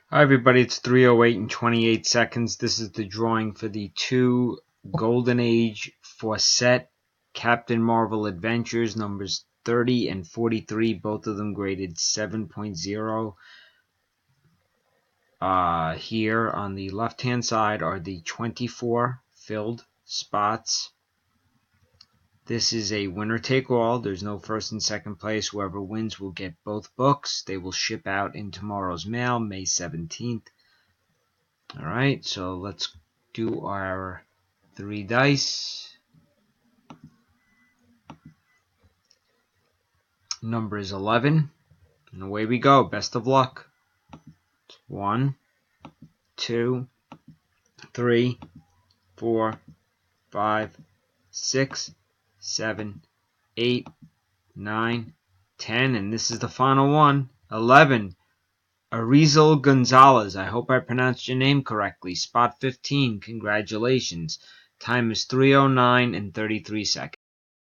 Hi everybody, it's 3:08 and 28 seconds. This is the drawing for the 2 Golden Age Fawcett Captain Marvel Adventures numbers 30 and 43, both of them graded 7.0. Here on the left hand side are the 24 filled spots. This is a winner take all. There's no first and second place. Whoever wins will get both books. They will ship out in tomorrow's mail, May 17th. Alright, so let's do our 3 dice. Number is 11. And away we go. Best of luck. 1, 2, 3, 4, 5, 6, 7, 8, 9, 10. And this is the final one. 11. Arizel Gonzalez. I hope I pronounced your name correctly. Spot 15. Congratulations. Time is 3:09 and 33 seconds.